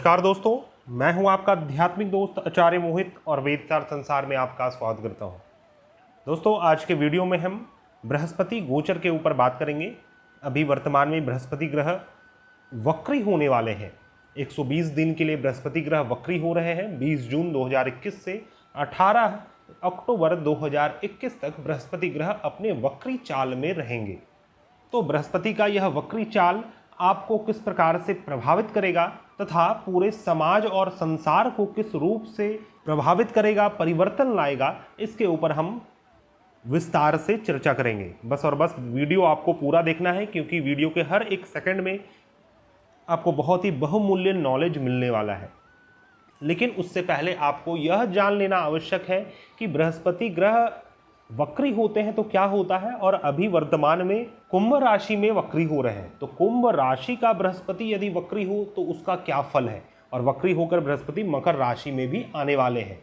नमस्कार दोस्तों, मैं हूं आपका आध्यात्मिक दोस्त आचार्य मोहित और वेदसार संसार में आपका स्वागत करता हूं। दोस्तों, आज के वीडियो में हम बृहस्पति गोचर के ऊपर बात करेंगे। अभी वर्तमान में बृहस्पति ग्रह वक्री होने वाले हैं। 120 दिन के लिए बृहस्पति ग्रह वक्री हो रहे हैं। 20 जून 2021 से 18 अक्टूबर 2021 तक बृहस्पति ग्रह अपने वक्री चाल में रहेंगे। तो बृहस्पति का यह वक्री चाल आपको किस प्रकार से प्रभावित करेगा तथा पूरे समाज और संसार को किस रूप से प्रभावित करेगा, परिवर्तन लाएगा, इसके ऊपर हम विस्तार से चर्चा करेंगे। बस और बस वीडियो आपको पूरा देखना है, क्योंकि वीडियो के हर एक सेकंड में आपको बहुत ही बहुमूल्य नॉलेज मिलने वाला है। लेकिन उससे पहले आपको यह जान लेना आवश्यक है कि बृहस्पति ग्रह वक्री होते हैं तो क्या होता है, और अभी वर्तमान में कुंभ राशि में वक्री हो रहे हैं। तो कुंभ राशि का बृहस्पति यदि वक्री हो तो उसका क्या फल है, और वक्री होकर बृहस्पति मकर राशि में भी आने वाले हैं।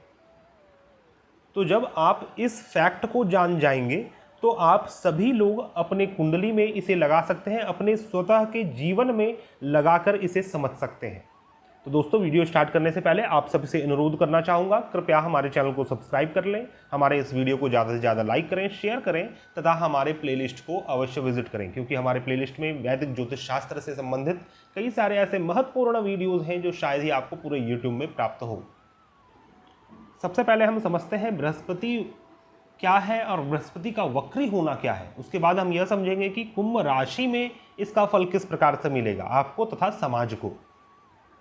तो जब आप इस फैक्ट को जान जाएंगे तो आप सभी लोग अपने कुंडली में इसे लगा सकते हैं, अपने स्वतः के जीवन में लगाकर इसे समझ सकते हैं। तो दोस्तों, वीडियो स्टार्ट करने से पहले आप सबसे अनुरोध करना चाहूँगा, कृपया हमारे चैनल को सब्सक्राइब कर लें, हमारे इस वीडियो को ज़्यादा से ज़्यादा लाइक करें, शेयर करें तथा हमारे प्लेलिस्ट को अवश्य विजिट करें, क्योंकि हमारे प्लेलिस्ट में वैदिक ज्योतिष शास्त्र से संबंधित कई सारे ऐसे महत्वपूर्ण वीडियोज़ हैं जो शायद ही आपको पूरे यूट्यूब में प्राप्त हो। सबसे पहले हम समझते हैं बृहस्पति क्या है और बृहस्पति का वक्री होना क्या है। उसके बाद हम यह समझेंगे कि कुंभ राशि में इसका फल किस प्रकार से मिलेगा आपको तथा समाज को।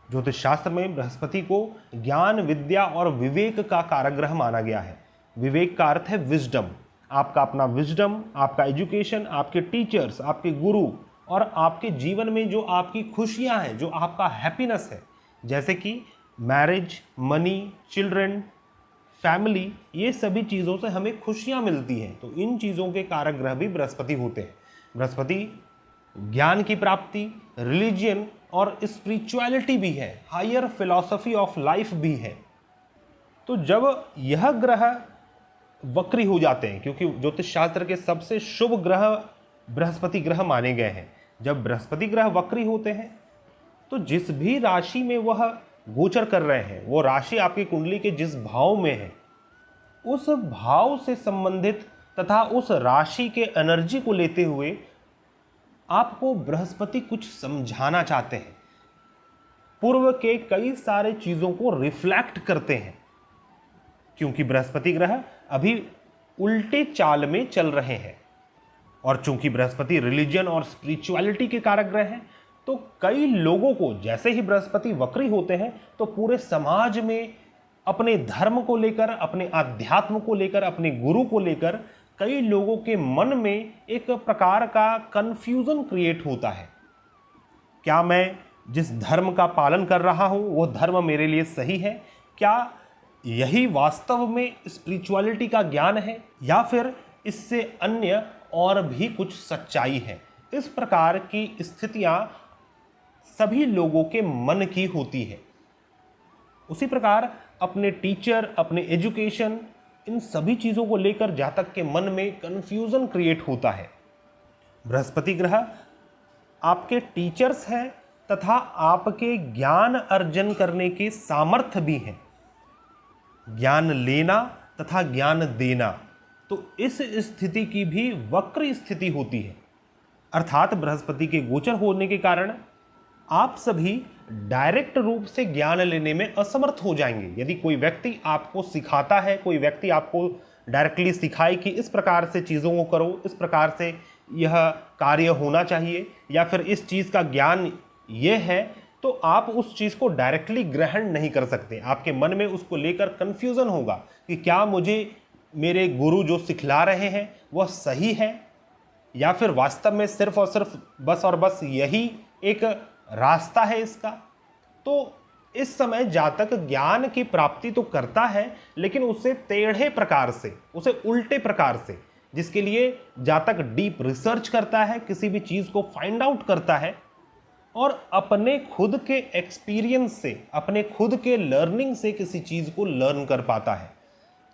ज्योतिष शास्त्र में बृहस्पति को ज्ञान, विद्या और विवेक का कारक माना गया है। विवेक का अर्थ है विजडम, आपका अपना विजडम, आपका एजुकेशन, आपके टीचर्स, आपके गुरु और आपके जीवन में जो आपकी खुशियां हैं, जो आपका हैप्पीनेस है, जैसे कि मैरिज, मनी, चिल्ड्रन, फैमिली, ये सभी चीज़ों से हमें खुशियां मिलती हैं। तो इन चीज़ों के कारक ग्रह भी बृहस्पति होते हैं। बृहस्पति ज्ञान की प्राप्ति, रिलीजियन और स्पिरिचुअलिटी भी है, हायर फिलॉसफी ऑफ लाइफ भी है। तो जब यह ग्रह वक्री हो जाते हैं, क्योंकि ज्योतिष शास्त्र के सबसे शुभ ग्रह बृहस्पति ग्रह माने गए हैं, जब बृहस्पति ग्रह वक्री होते हैं तो जिस भी राशि में वह गोचर कर रहे हैं, वो राशि आपकी कुंडली के जिस भाव में है, उस भाव से संबंधित तथा उस राशि के एनर्जी को लेते हुए आपको बृहस्पति कुछ समझाना चाहते हैं। पूर्व के कई सारे चीजों को रिफ्लेक्ट करते हैं, क्योंकि बृहस्पति ग्रह अभी उल्टे चाल में चल रहे हैं। और चूंकि बृहस्पति रिलीजन और स्पिरिचुअलिटी के कारक ग्रह हैं, तो कई लोगों को जैसे ही बृहस्पति वक्री होते हैं तो पूरे समाज में अपने धर्म को लेकर, अपने आध्यात्म को लेकर, अपने गुरु को लेकर कई लोगों के मन में एक प्रकार का कंफ्यूजन क्रिएट होता है। क्या मैं जिस धर्म का पालन कर रहा हूं वो धर्म मेरे लिए सही है? क्या यही वास्तव में स्पिरिचुअलिटी का ज्ञान है, या फिर इससे अन्य और भी कुछ सच्चाई है? इस प्रकार की स्थितियां सभी लोगों के मन की होती है। उसी प्रकार अपने टीचर, अपने एजुकेशन, इन सभी चीज़ों को लेकर जातक के मन में कंफ्यूजन क्रिएट होता है। बृहस्पति ग्रह आपके टीचर्स हैं तथा आपके ज्ञान अर्जन करने के सामर्थ्य भी हैं, ज्ञान लेना तथा ज्ञान देना। तो इस स्थिति की भी वक्र स्थिति होती है, अर्थात बृहस्पति के गोचर होने के कारण आप सभी डायरेक्ट रूप से ज्ञान लेने में असमर्थ हो जाएंगे। यदि कोई व्यक्ति आपको सिखाता है, कोई व्यक्ति आपको डायरेक्टली सिखाए कि इस प्रकार से चीज़ों को करो, इस प्रकार से यह कार्य होना चाहिए, या फिर इस चीज़ का ज्ञान ये है, तो आप उस चीज़ को डायरेक्टली ग्रहण नहीं कर सकते। आपके मन में उसको लेकर कन्फ्यूज़न होगा कि क्या मुझे मेरे गुरु जो सिखला रहे हैं वह सही है, या फिर वास्तव में सिर्फ और सिर्फ बस और बस यही एक रास्ता है इसका। तो इस समय जातक ज्ञान की प्राप्ति तो करता है, लेकिन उसे टेढ़े प्रकार से, उसे उल्टे प्रकार से, जिसके लिए जातक डीप रिसर्च करता है, किसी भी चीज़ को फाइंड आउट करता है और अपने खुद के एक्सपीरियंस से, अपने खुद के लर्निंग से किसी चीज़ को लर्न कर पाता है।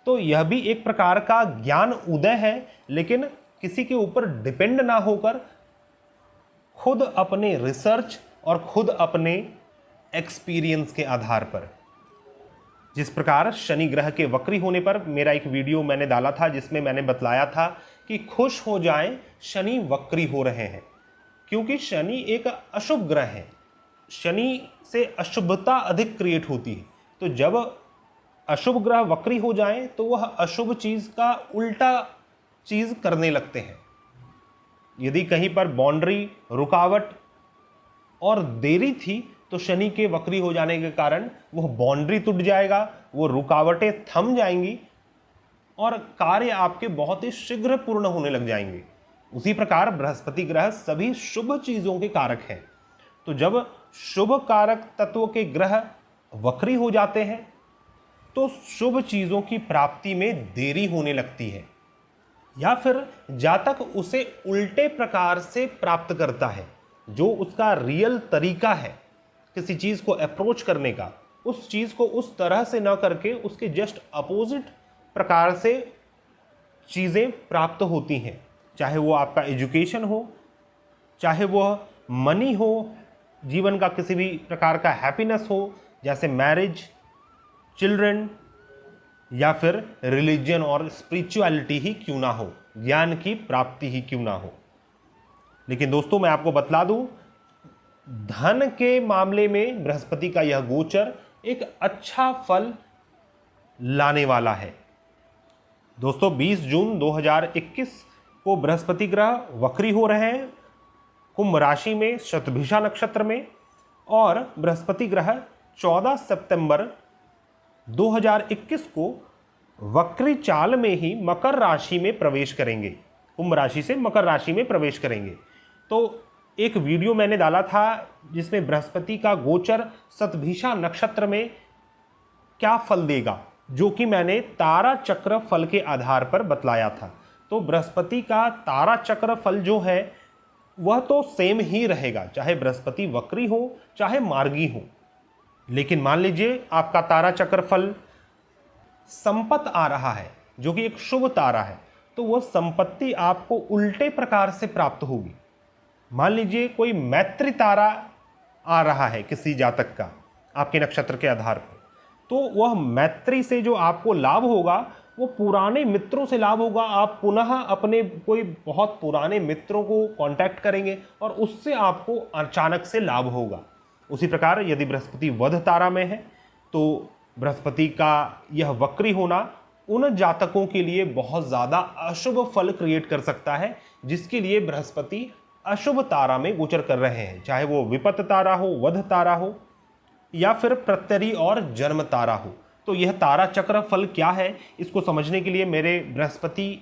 तो यह भी एक प्रकार का ज्ञान उदय है, लेकिन किसी के ऊपर डिपेंड ना होकर खुद अपने रिसर्च और खुद अपने एक्सपीरियंस के आधार पर। जिस प्रकार शनि ग्रह के वक्री होने पर मेरा एक वीडियो मैंने डाला था जिसमें मैंने बतलाया था कि खुश हो जाएं, शनि वक्री हो रहे हैं, क्योंकि शनि एक अशुभ ग्रह है। शनि से अशुभता अधिक क्रिएट होती है। तो जब अशुभ ग्रह वक्री हो जाएं तो वह अशुभ चीज का उल्टा चीज करने लगते हैं। यदि कहीं पर बाउंड्री, रुकावट और देरी थी तो शनि के वक्री हो जाने के कारण वह बाउंड्री टूट जाएगा, वो रुकावटें थम जाएंगी और कार्य आपके बहुत ही शीघ्र पूर्ण होने लग जाएंगे। उसी प्रकार बृहस्पति ग्रह सभी शुभ चीजों के कारक हैं। तो जब शुभ कारक तत्व के ग्रह वक्री हो जाते हैं तो शुभ चीजों की प्राप्ति में देरी होने लगती है, या फिर जातक उसे उल्टे प्रकार से प्राप्त करता है। जो उसका रियल तरीका है किसी चीज को अप्रोच करने का, उस चीज को उस तरह से न करके उसके जस्ट अपोजिट प्रकार से चीजें प्राप्त होती हैं। चाहे वो आपका एजुकेशन हो, चाहे वह मनी हो, जीवन का किसी भी प्रकार का हैप्पीनेस हो, जैसे मैरिज, चिल्ड्रन, या फिर रिलीजन और स्पिरिचुअलिटी ही क्यों ना हो, ज्ञान की प्राप्ति ही क्यों ना हो। लेकिन दोस्तों मैं आपको बतला दूं, धन के मामले में बृहस्पति का यह गोचर एक अच्छा फल लाने वाला है। दोस्तों 20 जून 2021 को बृहस्पति ग्रह वक्री हो रहे हैं कुंभ राशि में शतभिषा नक्षत्र में, और बृहस्पति ग्रह 14 सितंबर 2021 को वक्री चाल में ही मकर राशि में प्रवेश करेंगे, कुंभ राशि से मकर राशि में प्रवेश करेंगे। तो एक वीडियो मैंने डाला था जिसमें बृहस्पति का गोचर शतभिषा नक्षत्र में क्या फल देगा, जो कि मैंने तारा चक्र फल के आधार पर बतलाया था। तो बृहस्पति का तारा चक्र फल जो है वह तो सेम ही रहेगा, चाहे बृहस्पति वक्री हो चाहे मार्गी हो। लेकिन मान लीजिए आपका तारा चक्र फल संपत्ति आ रहा है, जो कि एक शुभ तारा है, तो वह संपत्ति आपको उल्टे प्रकार से प्राप्त होगी। मान लीजिए कोई मैत्री तारा आ रहा है किसी जातक का आपके नक्षत्र के आधार पर, तो वह मैत्री से जो आपको लाभ होगा वो पुराने मित्रों से लाभ होगा। आप पुनः अपने कोई बहुत पुराने मित्रों को कांटेक्ट करेंगे और उससे आपको अचानक से लाभ होगा। उसी प्रकार यदि बृहस्पति वध तारा में है तो बृहस्पति का यह वक्री होना उन जातकों के लिए बहुत ज़्यादा अशुभ फल क्रिएट कर सकता है, जिसके लिए बृहस्पति अशुभ तारा में गोचर कर रहे हैं, चाहे वो विपत्त तारा हो, वध तारा हो, या फिर प्रत्यरी और जन्म तारा हो। तो यह तारा चक्र फल क्या है, इसको समझने के लिए मेरे बृहस्पति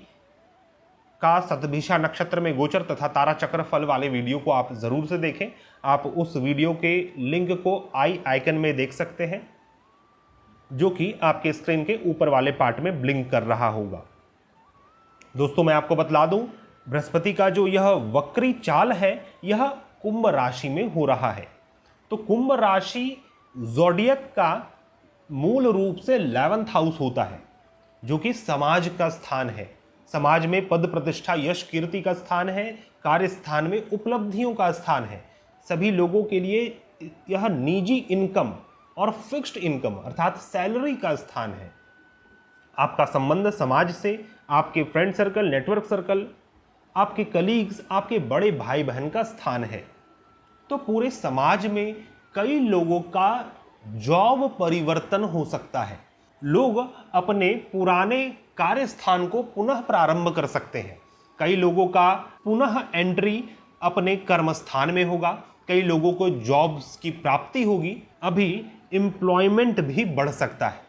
का शतभिषा नक्षत्र में गोचर तथा तारा चक्र फल वाले वीडियो को आप जरूर से देखें। आप उस वीडियो के लिंक को आई आइकन में देख सकते हैं, जो कि आपके स्क्रीन के ऊपर वाले पार्ट में ब्लिंक कर रहा होगा। दोस्तों मैं आपको बतला दूं, बृहस्पति का जो यह वक्री चाल है यह कुंभ राशि में हो रहा है। तो कुंभ राशि ज़ोडिएक का मूल रूप से 11th हाउस होता है, जो कि समाज का स्थान है। समाज में पद प्रतिष्ठा, यश, कीर्ति का स्थान है। कार्य स्थान में उपलब्धियों का स्थान है। सभी लोगों के लिए यह निजी इनकम और फिक्स्ड इनकम अर्थात सैलरी का स्थान है। आपका संबंध समाज से, आपके फ्रेंड सर्कल, नेटवर्क सर्कल, आपके कलीग्स, आपके बड़े भाई बहन का स्थान है। तो पूरे समाज में कई लोगों का जॉब परिवर्तन हो सकता है। लोग अपने पुराने कार्य स्थान को पुनः प्रारंभ कर सकते हैं। कई लोगों का पुनः एंट्री अपने कर्म स्थान में होगा। कई लोगों को जॉब्स की प्राप्ति होगी। अभी एम्प्लॉयमेंट भी बढ़ सकता है।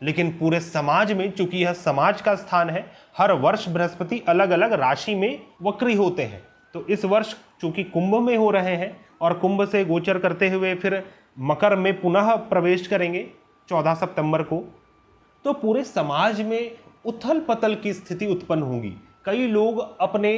लेकिन पूरे समाज में, चूंकि यह समाज का स्थान है, हर वर्ष बृहस्पति अलग अलग राशि में वक्री होते हैं। तो इस वर्ष चूंकि कुंभ में हो रहे हैं और कुंभ से गोचर करते हुए फिर मकर में पुनः प्रवेश करेंगे 14 सितंबर को, तो पूरे समाज में उथल पथल की स्थिति उत्पन्न होगी। कई लोग अपने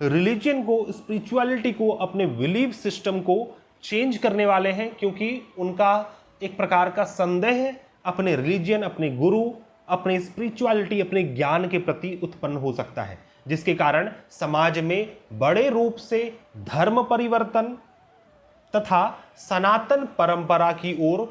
रिलीजन को, स्पिरिचुअलिटी को, अपने बिलीफ सिस्टम को चेंज करने वाले हैं, क्योंकि उनका एक प्रकार का संदेह अपने रिलीजन, अपने गुरु, अपने स्पिरिचुअलिटी, अपने ज्ञान के प्रति उत्पन्न हो सकता है, जिसके कारण समाज में बड़े रूप से धर्म परिवर्तन तथा सनातन परंपरा की ओर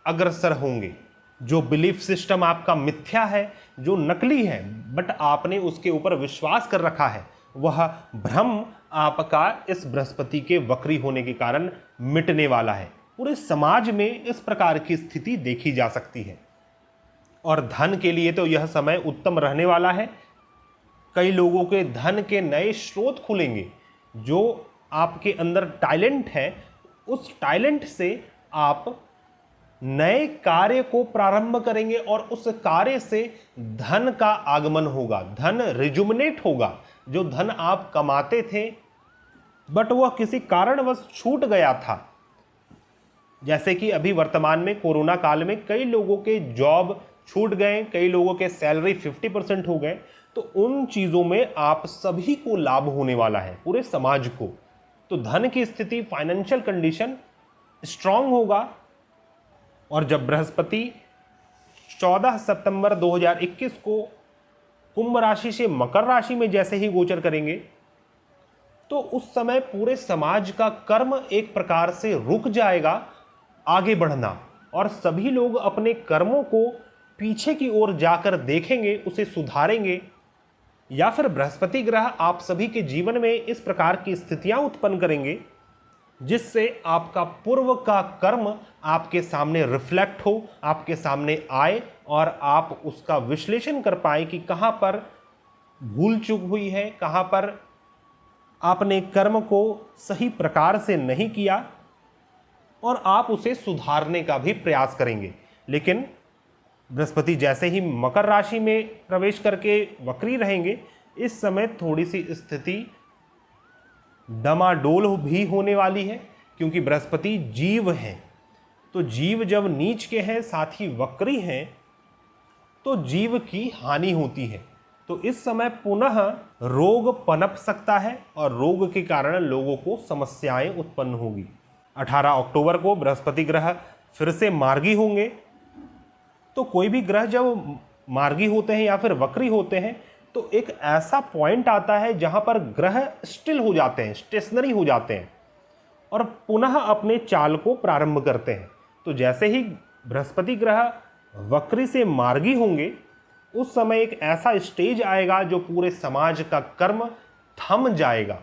अग्रसर होंगे। जो बिलीफ सिस्टम आपका मिथ्या है, जो नकली है, बट आपने उसके ऊपर विश्वास कर रखा है, वह भ्रम आपका इस बृहस्पति के वक्री होने के कारण मिटने वाला है। पूरे समाज में इस प्रकार की स्थिति देखी जा सकती है। और धन के लिए तो यह समय उत्तम रहने वाला है। कई लोगों के धन के नए स्रोत खुलेंगे। जो आपके अंदर टैलेंट है, उस टैलेंट से आप नए कार्य को प्रारंभ करेंगे और उस कार्य से धन का आगमन होगा, धन रिजुमिनेट होगा। जो धन आप कमाते थे बट वह किसी कारणवश छूट गया था, जैसे कि अभी वर्तमान में कोरोना काल में कई लोगों के जॉब छूट गए, कई लोगों के सैलरी 50% हो गए, तो उन चीज़ों में आप सभी को लाभ होने वाला है, पूरे समाज को। तो धन की स्थिति, फाइनेंशियल कंडीशन स्ट्रांग होगा। और जब बृहस्पति 14 सितंबर 2021 को कुंभ राशि से मकर राशि में जैसे ही गोचर करेंगे, तो उस समय पूरे समाज का कर्म एक प्रकार से रुक जाएगा आगे बढ़ना, और सभी लोग अपने कर्मों को पीछे की ओर जाकर देखेंगे, उसे सुधारेंगे। या फिर बृहस्पति ग्रह आप सभी के जीवन में इस प्रकार की स्थितियां उत्पन्न करेंगे जिससे आपका पूर्व का कर्म आपके सामने रिफ्लेक्ट हो, आपके सामने आए, और आप उसका विश्लेषण कर पाए कि कहां पर भूल चूक हुई है, कहां पर आपने कर्म को सही प्रकार से नहीं किया, और आप उसे सुधारने का भी प्रयास करेंगे। लेकिन बृहस्पति जैसे ही मकर राशि में प्रवेश करके वक्री रहेंगे, इस समय थोड़ी सी स्थिति डमाडोल भी होने वाली है, क्योंकि बृहस्पति जीव हैं। तो जीव जब नीच के हैं, साथ ही वक्री हैं, तो जीव की हानि होती है। तो इस समय पुनः रोग पनप सकता है और रोग के कारण लोगों को समस्याएं उत्पन्न होगी। 18 अक्टूबर को बृहस्पति ग्रह फिर से मार्गी होंगे। तो कोई भी ग्रह जब मार्गी होते हैं या फिर वक्री होते हैं, तो एक ऐसा पॉइंट आता है जहां पर ग्रह स्टिल हो जाते हैं, स्टेशनरी हो जाते हैं और पुनः अपने चाल को प्रारंभ करते हैं। तो जैसे ही बृहस्पति ग्रह वक्री से मार्गी होंगे, उस समय एक ऐसा स्टेज आएगा जो पूरे समाज का कर्म थम जाएगा,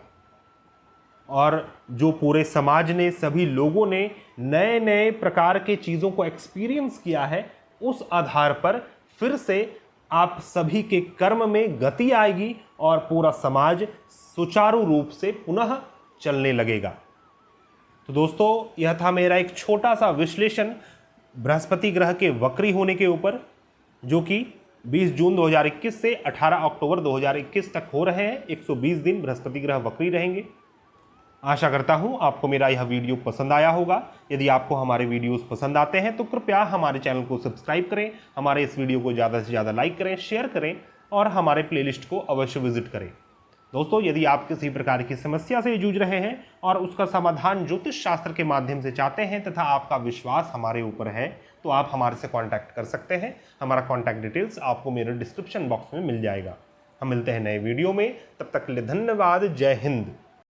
और जो पूरे समाज ने, सभी लोगों ने नए नए प्रकार के चीज़ों को एक्सपीरियंस किया है, उस आधार पर फिर से आप सभी के कर्म में गति आएगी और पूरा समाज सुचारू रूप से पुनः चलने लगेगा। तो दोस्तों, यह था मेरा एक छोटा सा विश्लेषण बृहस्पति ग्रह के वक्री होने के ऊपर, जो कि 20 जून 2021 से 18 अक्टूबर 2021 तक हो रहे हैं। 120 दिन बृहस्पति ग्रह वक्री रहेंगे। आशा करता हूं आपको मेरा यह वीडियो पसंद आया होगा। यदि आपको हमारे वीडियोस पसंद आते हैं तो कृपया हमारे चैनल को सब्सक्राइब करें, हमारे इस वीडियो को ज़्यादा से ज़्यादा लाइक करें, शेयर करें और हमारे प्लेलिस्ट को अवश्य विजिट करें। दोस्तों, यदि आप किसी प्रकार की समस्या से जूझ रहे हैं और उसका समाधान ज्योतिष शास्त्र के माध्यम से चाहते हैं तथा आपका विश्वास हमारे ऊपर है, तो आप हमारे से कॉन्टैक्ट कर सकते हैं। हमारा कॉन्टैक्ट डिटेल्स आपको मेरे डिस्क्रिप्शन बॉक्स में मिल जाएगा। हम मिलते हैं नए वीडियो में, तब तक के लिए धन्यवाद। जय हिंद।